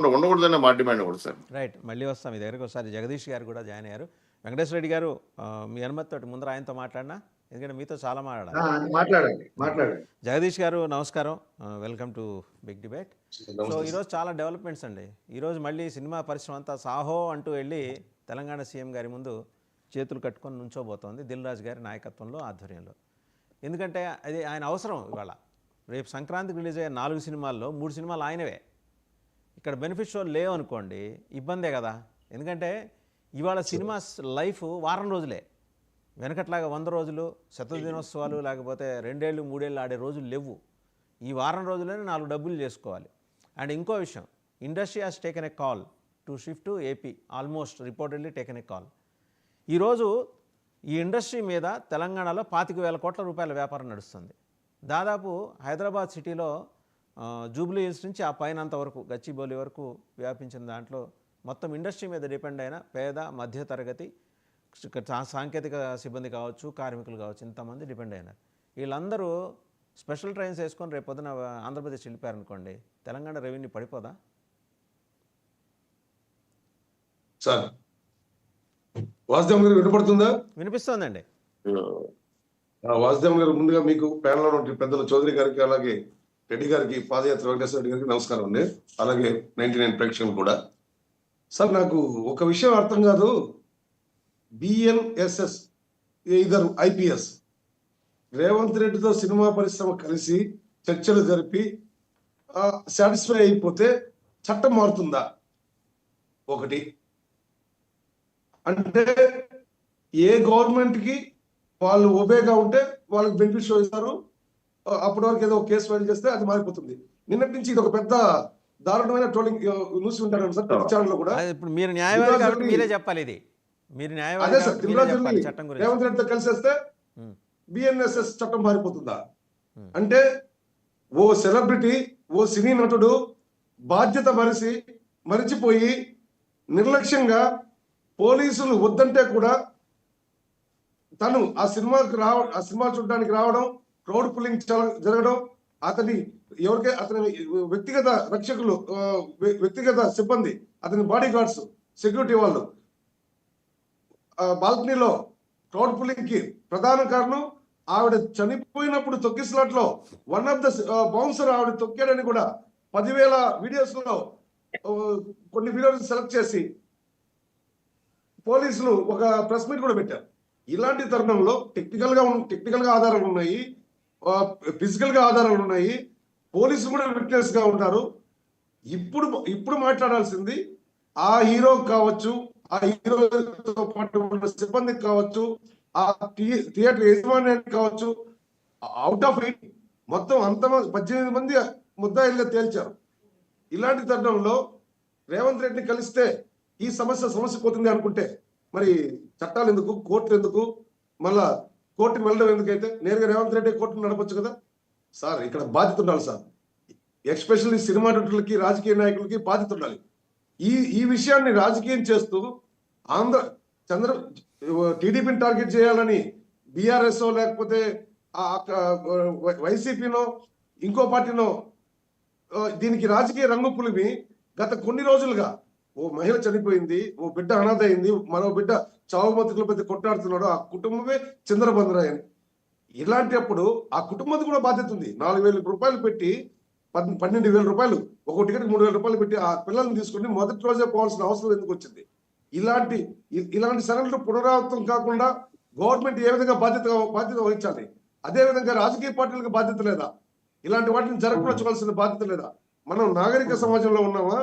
ఉండకూడదనే మా డిమాండ్ కూడా sir. Right, మళ్ళీ వస్తాం మీ దగ్గరికి. ఒకసారి జగదీష్ గారు కూడా జాయిన్ అయ్యారు. వెంకటేశ్వర రెడ్డి గారు, మీ అనుమతితో ముందర ఆయనతో మాట్లాడినా, ఎందుకంటే మీతో చాలా మాట్లాడండి. జగదీష్ గారు నమస్కారం, welcome to big debate. So ఈరోజు చాలా డెవలప్మెంట్స్ అండి. ఈరోజు మళ్ళీ సినిమా పరిశ్రమ అంతా సాహో అంటూ వెళ్ళి తెలంగాణ సీఎం గారి ముందు చేతులు కట్టుకొని నుంచోబోతోంది దిల్ రాజు గారి నాయకత్వంలో, ఆధ్వర్యంలో. ఎందుకంటే అది ఆయన అవసరం. ఇవాళ రేపు సంక్రాంతికి రిలీజ్ అయ్యే 4 సినిమాల్లో 3 సినిమాలు ఆయనవే. ఇక్కడ బెనిఫిట్ షోలు లేవు అనుకోండి, ఇబ్బందే కదా. ఎందుకంటే ఇవాళ సినిమా లైఫ్ వారం రోజులే. వెనకట్లాగా 100 రోజులు, శతదినోత్సవాలు, లేకపోతే 2 ఏళ్ళు 3 ఏళ్ళు ఆడే రోజులు లేవు. ఈ వారం రోజుల్లోనే 4 డబ్బులు చేసుకోవాలి. అండ్ ఇంకో విషయం, industry has taken a call to shift to AP, almost reportedly taken a call. ఈరోజు ఈ ఇండస్ట్రీ మీద తెలంగాణలో 25,000 కోట్ల రూపాయల వ్యాపారం నడుస్తుంది. దాదాపు హైదరాబాద్ సిటీలో జూబ్లీ హిల్స్ నుంచి ఆ పైనంత వరకు, గచ్చిబౌలి వరకు వ్యాపించిన దాంట్లో మొత్తం ఇండస్ట్రీ మీద డిపెండ్ అయిన పేద మధ్యతరగతి సాంకేతిక సిబ్బంది కావచ్చు, కార్మికులు కావచ్చు, ఇంతమంది డిపెండ్ అయినారు. వీళ్ళందరూ స్పెషల్ ట్రైన్స్ వేసుకొని రేపు పొద్దున ఆంధ్రప్రదేశ్ వెళ్ళిపోయారనుకోండి, తెలంగాణ రెవెన్యూ పడిపోదా? సార్ వాసుదేవ్ గారు వినపడుతుందా? వినిపిస్తోందండి. వాసుదేవ్ గారు, ముందుగా మీకు ప్యానల్ లో పెద్దల చౌదరి గారికి, అలాగే రెడ్డి గారికి, పాదయాత్ర వెంకటేశ్వర రెడ్డి గారికి నమస్కారం అండి. అలాగే 99 ప్రేక్షకులు కూడా. సార్ నాకు ఒక విషయం అర్థం కాదు. బిఎన్ఎస్ఎస్ ఇద్దరు ఐపీఎస్ రేవంత్ రెడ్డితో సినిమా పరిశ్రమ కలిసి చర్చలు జరిపి సాటిస్ఫై అయిపోతే చట్టం మారుతుందా? ఒకటి అంటే ఏ గవర్నమెంట్ కి వాళ్ళు ఒబేగా ఉంటే వాళ్ళకి బెనిఫిట్ షో ఇస్తారు. అప్పటి వరకు ఏదో కేసు ఫైల్ చేస్తే అది మారిపోతుంది. నిన్నటి నుంచి ఇది ఒక పెద్ద దారుణమైన ట్రోలింగ్ న్యూస్ ఉంటారు సార్ ఛానల్ లో కూడా. ఇప్పుడు మీరు న్యాయవాది కాబట్టి మీరే చెప్పాలి. ఇది మీరు న్యాయవాది కాబట్టి మీరే చెప్పాలి చట్టం గురించి. రేవంత్ రెడ్డితో కలిసేస్తే బిఎన్ఎస్ఎస్ చట్టం మారిపోతుందా? అంటే ఓ సెలబ్రిటీ, ఓ సినీ నటుడు బాధ్యత మరిచిపోయి నిర్లక్ష్యంగా పోలీసులు వద్దంటే కూడా తను ఆ సినిమా చూడడానికి రావడం, క్రౌడ్ పుల్లింగ్ జరగడం, అతని వ్యక్తిగత రక్షకులు, వ్యక్తిగత సిబ్బంది, అతని బాడీ గార్డ్స్, సెక్యూరిటీ వాళ్ళు బాల్కనీలో క్రౌడ్ పుల్లింగ్ కి ప్రధాన కారణం ఆవిడ చనిపోయినప్పుడు తొక్కిస్లాట్ లో వన్ ఆఫ్ ద బౌన్సర్ ఆవిడ తొక్కాడని కూడా 10,000 వీడియోస్ లో కొన్ని వీడియోస్ సెలెక్ట్ చేసి పోలీసులు ఒక ప్రెస్ మీట్ కూడా పెట్టారు. ఇలాంటి తరుణంలో టెక్నికల్ గా ఆధారాలు ఉన్నాయి, ఫిజికల్ గా ఆధారాలు ఉన్నాయి, పోలీసులు కూడా విట్నెస్ గా ఉంటారు. ఇప్పుడు మాట్లాడాల్సింది ఆ హీరో కావచ్చు, ఆ హీరోతో పాటు ఉన్న సిబ్బందికి కావచ్చు, ఆ థియేటర్ యజమానికి కావచ్చు, అవుట్ ఆఫ్ 8 మొత్తం 18 మంది ముద్దాయిలుగా తేల్చారు. ఇలాంటి తరుణంలో రేవంత్ రెడ్డిని కలిస్తే ఈ సమస్య పోతుంది అనుకుంటే మరి చట్టాలు ఎందుకు, కోర్టులు ఎందుకు, మళ్ళా కోర్టుకు వెళ్ళడం ఎందుకైతే నేరుగా రేవంత్ రెడ్డి కోర్టును నడపచ్చు కదా సార్. ఇక్కడ బాధ్యత ఉండాలి సార్. ఎస్పెషల్లీ సినిమా నటులకి, రాజకీయ నాయకులకి బాధ్యత ఉండాలి. ఈ విషయాన్ని రాజకీయం చేస్తూ టీడీపీని టార్గెట్ చేయాలని బీఆర్ఎస్ లేకపోతే వైసీపీనో ఇంకో పార్టీనో దీనికి రాజకీయ రంగు పులిమి గత కొన్ని రోజులుగా ఓ మహిళ చనిపోయింది, ఓ బిడ్డ అనాథ అయింది, మరో బిడ్డ చావుమతుల మధ్య కొట్టాడుతున్నాడు, ఆ కుటుంబమే చిందరబందరాయని. ఇలాంటప్పుడు ఆ కుటుంబానికి కూడా బాధ్యత ఉంది. 4,000 రూపాయలు పెట్టి 12,000 రూపాయలు, ఒక టికెట్ 3,000 రూపాయలు పెట్టి ఆ పిల్లల్ని తీసుకుని మొదటి రోజే పోవాల్సిన అవసరం ఎందుకు వచ్చింది? ఇలాంటి సంఘటనలు పునరావృతం కాకుండా గవర్నమెంట్ ఏ విధంగా బాధ్యత వహించాలి? అదే విధంగా రాజకీయ పార్టీలకు బాధ్యత లేదా? ఇలాంటి వాటిని జరగకుండా చూడాల్సిన బాధ్యత లేదా? మనం నాగరిక సమాజంలో ఉన్నామా,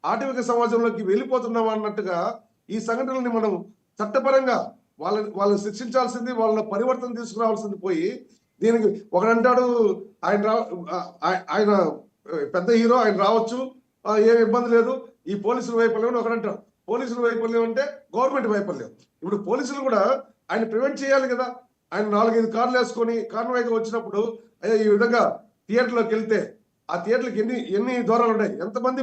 ఆటవిక సమాజంలోకి వెళ్ళిపోతున్నామా అన్నట్టుగా ఈ సంఘటనల్ని మనం చట్టపరంగా వాళ్ళని శిక్షించాల్సింది, వాళ్ళ పరివర్తన తీసుకురావాల్సింది పోయి దీనికి ఒకడంటాడు ఆయన పెద్ద హీరో, ఆయన రావచ్చు, ఏం ఇబ్బంది లేదు, ఈ పోలీసుల వైఫల్యం ఒకడంటాడు. పోలీసుల వైఫల్యం అంటే గవర్నమెంట్ వైఫల్యం. ఇప్పుడు పోలీసులు కూడా ఆయన ప్రివెంట్ చేయాలి కదా. ఆయన 4-5 కార్లు వేసుకొని కాన్వాయ్గా వచ్చినప్పుడు అయ్యా ఈ విధంగా థియేటర్లోకి వెళ్తే ఆ థియేటర్కి ఎన్ని దూరాలు ఉన్నాయి, ఎంతమంది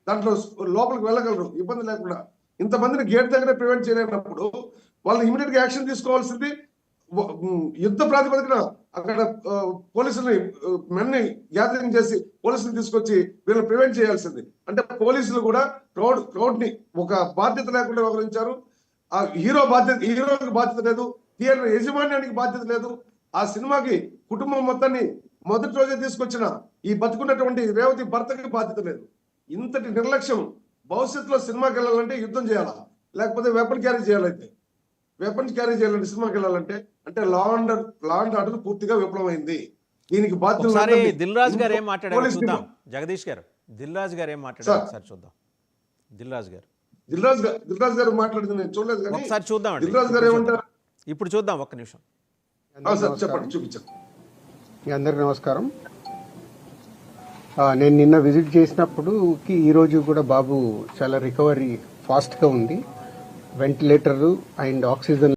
దాంట్లో లోపలికి వెళ్ళగలరు ఇబ్బంది లేకుండా, ఇంతమందిని గేట్ దగ్గర ప్రివెంట్ చేయలేనప్పుడు వాళ్ళు ఇమీడియట్ గా యాక్షన్ తీసుకోవాల్సింది యుద్ధ ప్రాతిపదికన అక్కడ పోలీసుల్ని మెన్ని గ్యాదరింగ్ చేసి పోలీసులు తీసుకొచ్చి వీళ్ళని ప్రివెంట్ చేయాల్సింది. అంటే పోలీసులు కూడా క్రౌడ్ ని ఒక బాధ్యత లేకుండా వ్యవహరించారు. ఆ హీరోకి బాధ్యత లేదు, థియేటర్ యజమాన్యానికి బాధ్యత లేదు. ఆ సినిమాకి కుటుంబం మొత్తాన్ని మొదటి రోజే తీసుకొచ్చిన ఈ బతుకున్నటువంటి రేవతి భర్తకి బాధ్యత లేదు. ఇంతటి నిర్లక్ష్యం భవిష్యత్తులో సినిమాకి వెళ్ళాలంటే యుద్ధం చేయాలా, లేకపోతే వెపన్ క్యారీ చేయాలంటే సినిమాకి వెళ్ళాలంటే అంటే లా అండ్ ఆర్డర్ పూర్తిగా విఫలమైంది. దీనికి ఒకసారి దిల్ రాజు గారు ఏం బాధ్యత మాట్లాడారు చూద్దాం. జగదీష్ గారు, దిల్ రాజు గారు ఏం మాట్లాడారు ఒకసారి చూద్దాం. దిల్ రాజు గారు మాట్లాడింది నేను చూడలేదు, కానీ ఒకసారి చూద్దాం. దిల్ రాజు గారు ఏమంటారు ఇప్పుడు చూద్దాం, ఒక్క నిమిషం. చెప్పండి, చూపించండి. అందరికి నమస్కారం. నేను నిన్న విజిట్ చేసినప్పుడు ఈరోజు కూడా బాబు చాలా రికవరీ ఫాస్ట్గా ఉంది. Ventilator and oxygen